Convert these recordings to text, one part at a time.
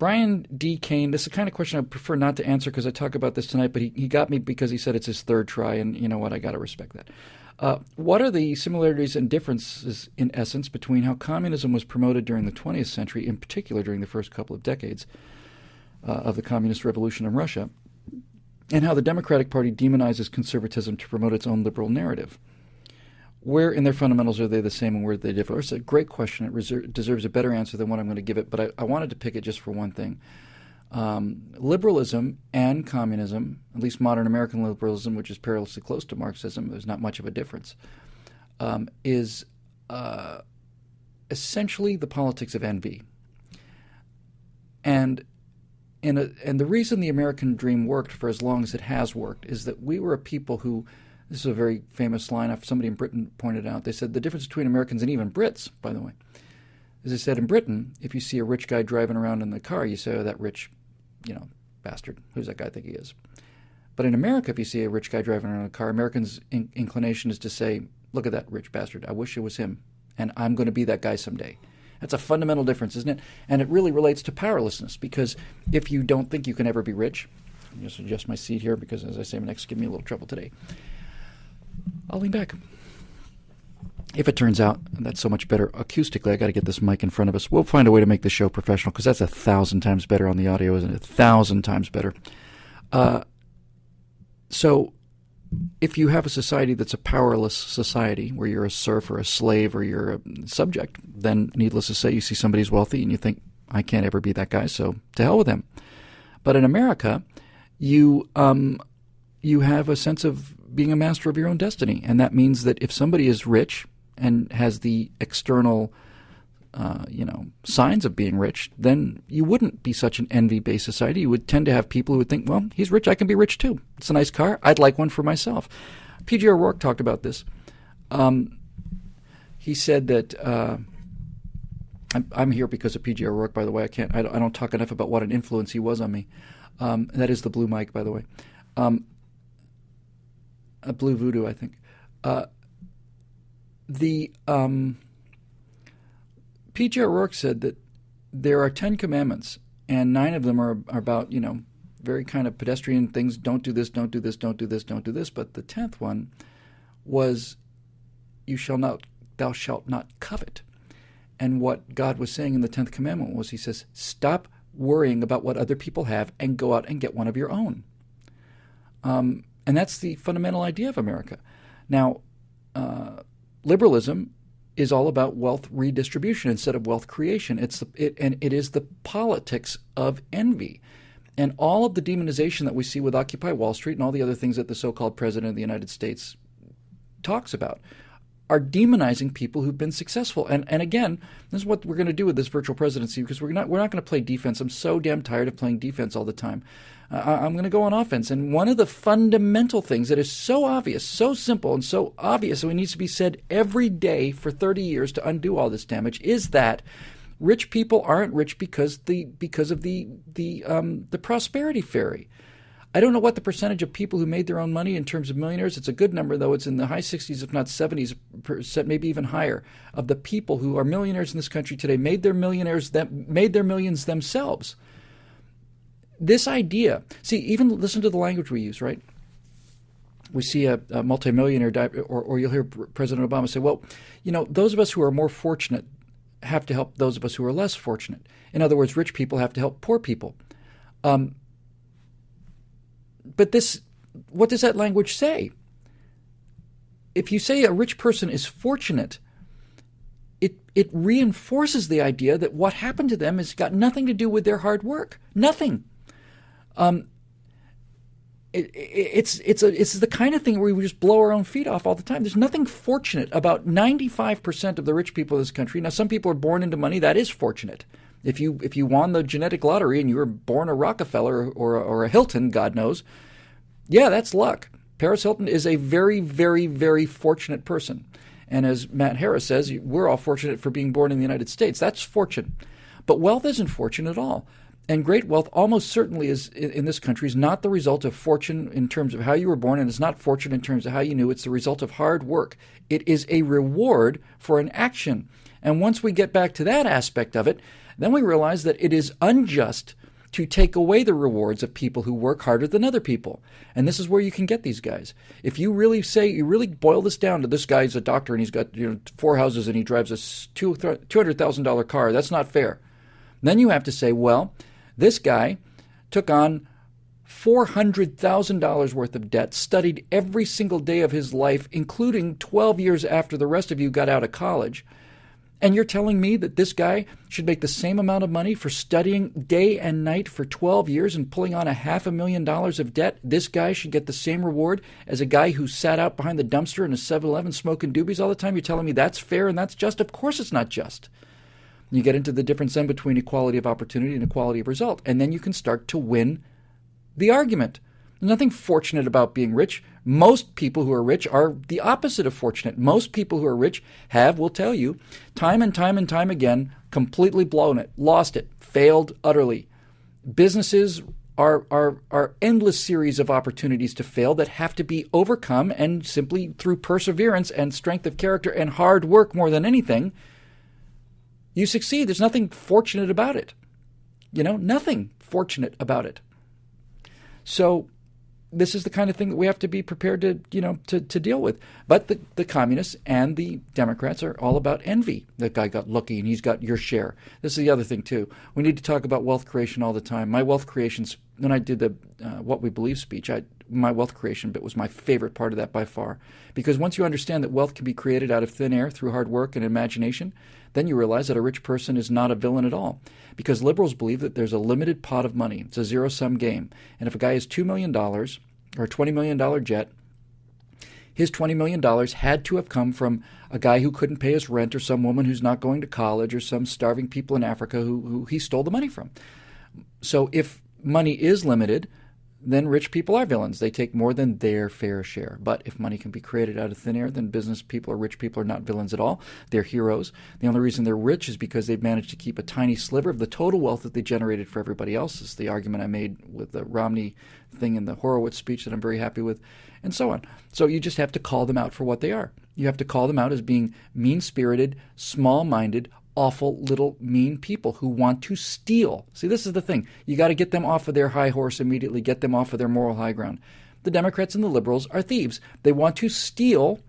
Brian D. Kane, this is the kind of question I prefer not to answer because I talk about this tonight, but he got me because he said it's his third try, and you know what? I got to respect that. What are the similarities and differences, in essence, between how communism was promoted during the 20th century, in particular during the first couple of decades of the communist revolution in Russia, and how the Democratic Party demonizes conservatism to promote its own liberal narrative? Where in their fundamentals are they the same and where do they differ? It's a great question. It deserves a better answer than what I'm going to give it, but I wanted to pick it just for one thing. Liberalism and communism, at least modern American liberalism, which is perilously close to Marxism, there's not much of a difference, is essentially the politics of envy. And the reason the American dream worked for as long as it has worked is that we were a people who, this is a very famous line somebody in Britain pointed out, they said the difference between Americans and even Brits, by the way, is they said in Britain, if you see a rich guy driving around in the car, you say, oh, that rich, bastard, who's that guy think he is? But in America, if you see a rich guy driving around in a car, Americans' inclination is to say, look at that rich bastard, I wish it was him, and I'm going to be that guy someday. That's a fundamental difference, isn't it? And it really relates to powerlessness, because if you don't think you can ever be rich, I'll just adjust my seat here because, as I say, my neck's giving me a little trouble today. I'll lean back. If it turns out that's so much better acoustically, I got to get this mic in front of us. We'll find a way to make the show professional because that's 1,000 times better on the audio, isn't it? 1,000 times better. So if you have a society that's a powerless society where you're a serf or a slave or you're a subject, then needless to say, you see somebody who's wealthy and you think, I can't ever be that guy, so to hell with him. But in America, you have a sense of being a master of your own destiny. And that means that if somebody is rich and has the external, signs of being rich, then you wouldn't be such an envy-based society. You would tend to have people who would think, well, he's rich, I can be rich too. It's a nice car. I'd like one for myself. P.J. O'Rourke talked about this. He said that, I'm here because of P.J. O'Rourke, by the way. I don't talk enough about what an influence he was on me. That is the blue mic, by the way. A blue voodoo, I think. P.J. O'Rourke said that there are 10 commandments, and 9 of them are about, very kind of pedestrian things. Don't do this, don't do this, don't do this, don't do this. But the 10th one was, thou shalt not covet. And what God was saying in the 10th commandment was, he says, stop worrying about what other people have and go out and get one of your own. And that's the fundamental idea of America. Now, liberalism is all about wealth redistribution instead of wealth creation. It is the politics of envy. And all of the demonization that we see with Occupy Wall Street and all the other things that the so-called President of the United States talks about are demonizing people who've been successful. And again, this is what we're going to do with this virtual presidency, because we're not going to play defense. I'm so damn tired of playing defense all the time. I'm going to go on offense. And one of the fundamental things that is so obvious, so simple, and so obvious, and it needs to be said every day for 30 years to undo all this damage, is that rich people aren't rich because of the prosperity fairy. I don't know what the percentage of people who made their own money in terms of millionaires. It's a good number, though. It's in the high 60s, if not 70s%, maybe even higher, of the people who are millionaires in this country today made their millions themselves. This idea, see, even listen to the language we use, right? We see a multimillionaire die, or you'll hear President Obama say, well, those of us who are more fortunate have to help those of us who are less fortunate. In other words, rich people have to help poor people. But what does that language say? If you say a rich person is fortunate, it reinforces the idea that what happened to them has got nothing to do with their hard work. Nothing. It's the kind of thing where we just blow our own feet off all the time. There's nothing fortunate about 95% of the rich people in this country. Now, some people are born into money. That is fortunate. If you won the genetic lottery and you were born a Rockefeller or a Hilton, God knows, yeah, that's luck. Paris Hilton is a very, very, very fortunate person. And as Matt Harris says, we're all fortunate for being born in the United States. That's fortune. But wealth isn't fortune at all. And great wealth almost certainly is in this country is not the result of fortune in terms of how you were born, and it's not fortune in terms of how you knew. It's the result of hard work. It is a reward for an action. And once we get back to that aspect of it, Then we realize that it is unjust to take away the rewards of people who work harder than other people. And this is where you can get these guys. If you really boil this down to this guy's a doctor and he's got 4 houses and he drives a $200,000 car, that's not fair. Then you have to say, well, this guy took on $400,000 worth of debt, studied every single day of his life, including 12 years after the rest of you got out of college. And you're telling me that this guy should make the same amount of money for studying day and night for 12 years and pulling on $500,000 of debt? This guy should get the same reward as a guy who sat out behind the dumpster in a 7-Eleven smoking doobies all the time? You're telling me that's fair and that's just? Of course it's not just. You get into the difference then between equality of opportunity and equality of result, and then you can start to win the argument. There's nothing fortunate about being rich. Most people who are rich are the opposite of fortunate. Most people who are rich will tell you, time and time and time again, completely blown it, lost it, failed utterly. Businesses are endless series of opportunities to fail that have to be overcome, and simply through perseverance and strength of character and hard work more than anything, you succeed. There's nothing fortunate about it. Nothing fortunate about it. So this is the kind of thing that we have to be prepared to deal with. But the communists and the Democrats are all about envy. That guy got lucky and he's got your share. This is the other thing, too. We need to talk about wealth creation all the time. My wealth creations, when I did the What We Believe speech, my wealth creation bit was my favorite part of that by far. Because once you understand that wealth can be created out of thin air through hard work and imagination, then you realize that a rich person is not a villain at all. Because liberals believe that there's a limited pot of money. It's a zero-sum game. And if a guy has $2 million or a $20 million jet, his $20 million had to have come from a guy who couldn't pay his rent, or some woman who's not going to college, or some starving people in Africa who he stole the money from. So if money is limited, then rich people are villains. They take more than their fair share. But if money can be created out of thin air, then business people or rich people are not villains at all. They're heroes. The only reason they're rich is because they've managed to keep a tiny sliver of the total wealth that they generated for everybody else. It's the argument I made with the Romney thing in the Horowitz speech that I'm very happy with, and so on. So you just have to call them out for what they are. You have to call them out as being mean-spirited, small-minded, awful little mean people who want to steal. See, this is the thing. You got to get them off of their high horse immediately, get them off of their moral high ground. The Democrats and the liberals are thieves. They want to steal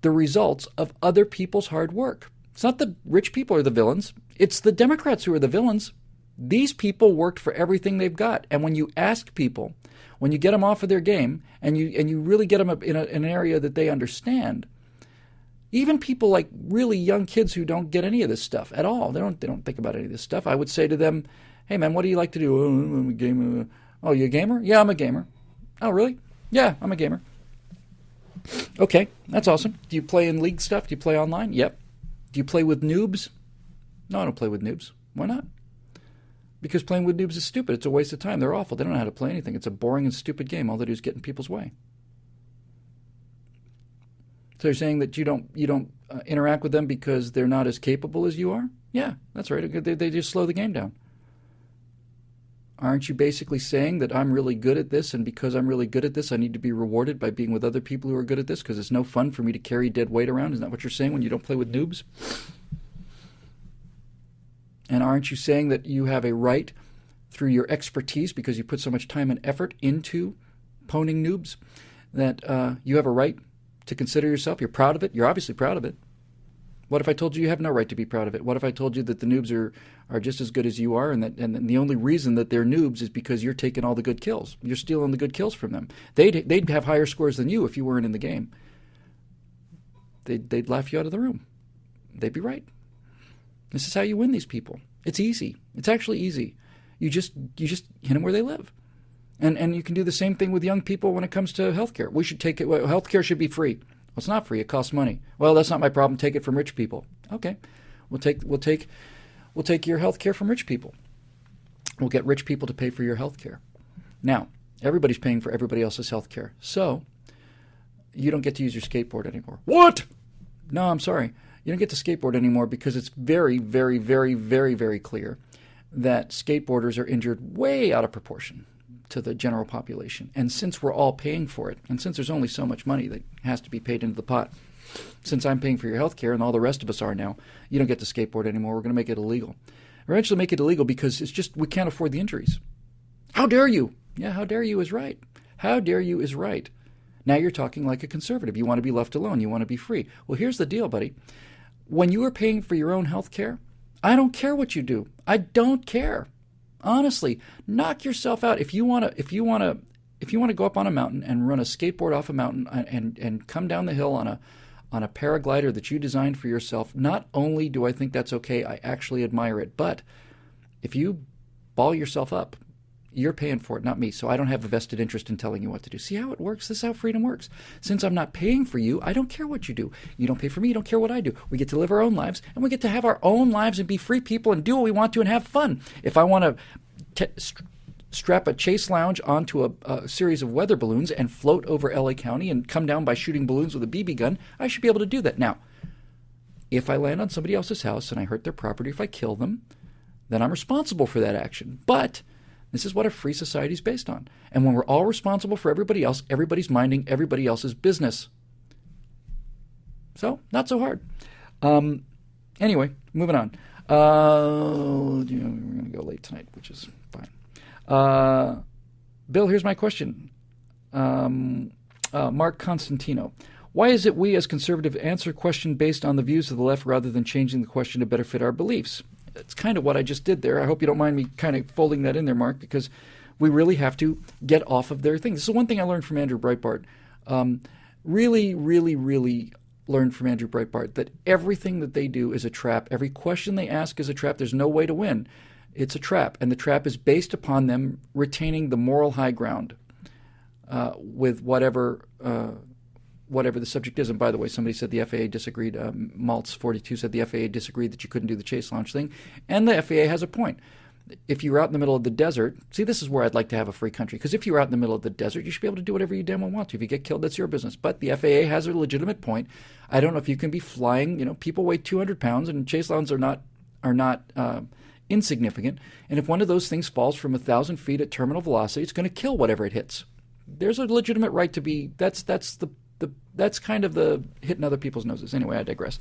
the results of other people's hard work. It's not the rich people who are the villains. It's the Democrats who are the villains. These people worked for everything they've got. And when you ask people, when you get them off of their game, and you really get them in an area that they understand, even people like really young kids who don't get any of this stuff at all, they don't think about any of this stuff, I would say to them, hey man, what do you like to do? Oh, I'm a gamer. Oh, you a gamer? Yeah, I'm a gamer. Oh, really? Yeah, I'm a gamer. Okay, that's awesome. Do you play in league stuff? Do you play online? Yep. Do you play with noobs? No, I don't play with noobs. Why not? Because playing with noobs is stupid. It's a waste of time. They're awful. They don't know how to play anything. It's a boring and stupid game. All they do is get in people's way. So you're saying that you don't interact with them because they're not as capable as you are? Yeah, that's right. They just slow the game down. Aren't you basically saying that I'm really good at this, and because I'm really good at this, I need to be rewarded by being with other people who are good at this because it's no fun for me to carry dead weight around? Isn't that what you're saying when you don't play with noobs? And aren't you saying that you have a right through your expertise, because you put so much time and effort into poning noobs, that you have a right to consider yourself? You're proud of it? You're obviously proud of it. What if I told you you have no right to be proud of it? What if I told you that the noobs are just as good as you are, and the only reason that they're noobs is because you're taking all the good kills? You're stealing the good kills from them. They'd have higher scores than you if you weren't in the game. They'd laugh you out of the room. They'd be right. This is how you win these people. It's easy. It's actually easy. You just hit them where they live. And you can do the same thing with young people when it comes to healthcare. We should take it. Well, healthcare should be free. Well, it's not free. It costs money. Well, that's not my problem. Take it from rich people. Okay, we'll take your healthcare from rich people. We'll get rich people to pay for your healthcare. Now, everybody's paying for everybody else's healthcare, so you don't get to use your skateboard anymore. What? No, I'm sorry. You don't get to skateboard anymore because it's very, very, very, very, very clear that skateboarders are injured way out of proportion to the general population. And since we're all paying for it, and since there's only so much money that has to be paid into the pot, since I'm paying for your health care and all the rest of us are now, you don't get to skateboard anymore. We're going to make it illegal. eventually make it illegal because it's just we can't afford the injuries. How dare you? Yeah, how dare you is right. How dare you is right. Now you're talking like a conservative. You want to be left alone. You want to be free. Well, here's the deal, buddy. When you are paying for your own health care, I don't care what you do. I don't care. Honestly, knock yourself out. If you want to go up on a mountain and run a skateboard off a mountain and come down the hill on a paraglider that you designed for yourself, not only do I think that's okay, I actually admire it. But if you ball yourself up, you're paying for it, not me. So I don't have a vested interest in telling you what to do. See how it works? This is how freedom works. Since I'm not paying for you, I don't care what you do. You don't pay for me, you don't care what I do. We get to live our own lives, and we get to have our own lives and be free people and do what we want to and have fun. If I want to strap a chase lounge onto a series of weather balloons and float over LA County and come down by shooting balloons with a BB gun, I should be able to do that. Now, if I land on somebody else's house and I hurt their property, if I kill them, then I'm responsible for that action. But this is what a free society is based on. And when we're all responsible for everybody else, everybody's minding everybody else's business. So, not so hard. Anyway, moving on. We're going to go late tonight, which is fine. Bill, here's my question. Mark Constantino. Why is it we as conservative answer question based on the views of the left rather than changing the question to better fit our beliefs? It's kind of what I just did there. I hope you don't mind me kind of folding that in there, Mark, because we really have to get off of their thing. This is one thing I learned from Andrew Breitbart. Really learned from Andrew Breitbart that everything that they do is a trap. Every question they ask is a trap. There's no way to win. It's a trap, and the trap is based upon them retaining the moral high ground with whatever the subject is. And by the way, somebody said the FAA disagreed. Maltz42 said the FAA disagreed that you couldn't do the chase launch thing. And the FAA has a point. If you're out in the middle of the desert, see, this is where I'd like to have a free country, because if you're out in the middle of the desert, you should be able to do whatever you damn well want to. If you get killed, that's your business. But the FAA has a legitimate point. I don't know if you can be flying, people weigh 200 pounds, and chase launches are not insignificant. And if one of those things falls from 1,000 feet at terminal velocity, it's going to kill whatever it hits. There's a legitimate right to be, that's kind of the hitting other people's noses. Anyway, I digress.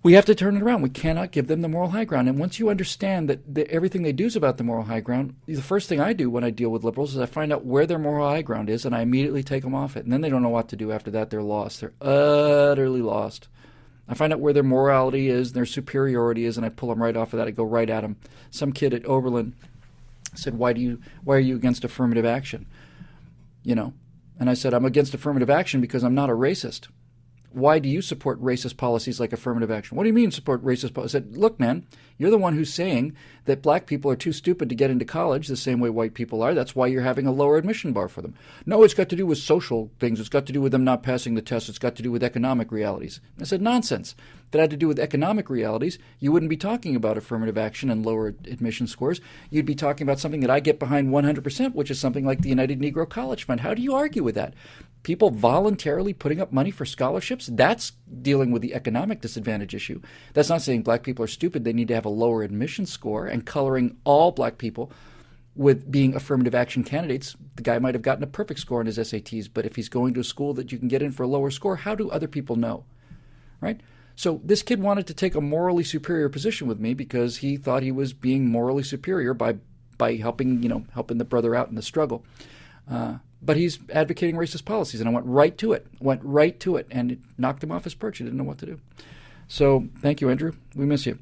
We have to turn it around. We cannot give them the moral high ground. And once you understand that everything they do is about the moral high ground, the first thing I do when I deal with liberals is I find out where their moral high ground is, and I immediately take them off it. And then they don't know what to do after that. They're lost. They're utterly lost. I find out where their morality is, their superiority is, and I pull them right off of that. I go right at them. Some kid at Oberlin said, why are you against affirmative action? And I said, I'm against affirmative action because I'm not a racist. Why do you support racist policies like affirmative action? What do you mean support racist policies? I said, look, man, you're the one who's saying that black people are too stupid to get into college the same way white people are. That's why you're having a lower admission bar for them. No, it's got to do with social things. It's got to do with them not passing the test. It's got to do with economic realities. I said, nonsense. If that had to do with economic realities, you wouldn't be talking about affirmative action and lower admission scores. You'd be talking about something that I get behind 100%, which is something like the United Negro College Fund. How do you argue with that? People voluntarily putting up money for scholarships, that's dealing with the economic disadvantage issue. That's not saying black people are stupid. They need to have a lower admission score, and coloring all black people with being affirmative action candidates. The guy might have gotten a perfect score on his SATs, but if he's going to a school that you can get in for a lower score, how do other people know? Right? So this kid wanted to take a morally superior position with me because he thought he was being morally superior by helping the brother out in the struggle. But he's advocating racist policies, and I went right to it, and it knocked him off his perch. He didn't know what to do. So thank you, Andrew. We miss you.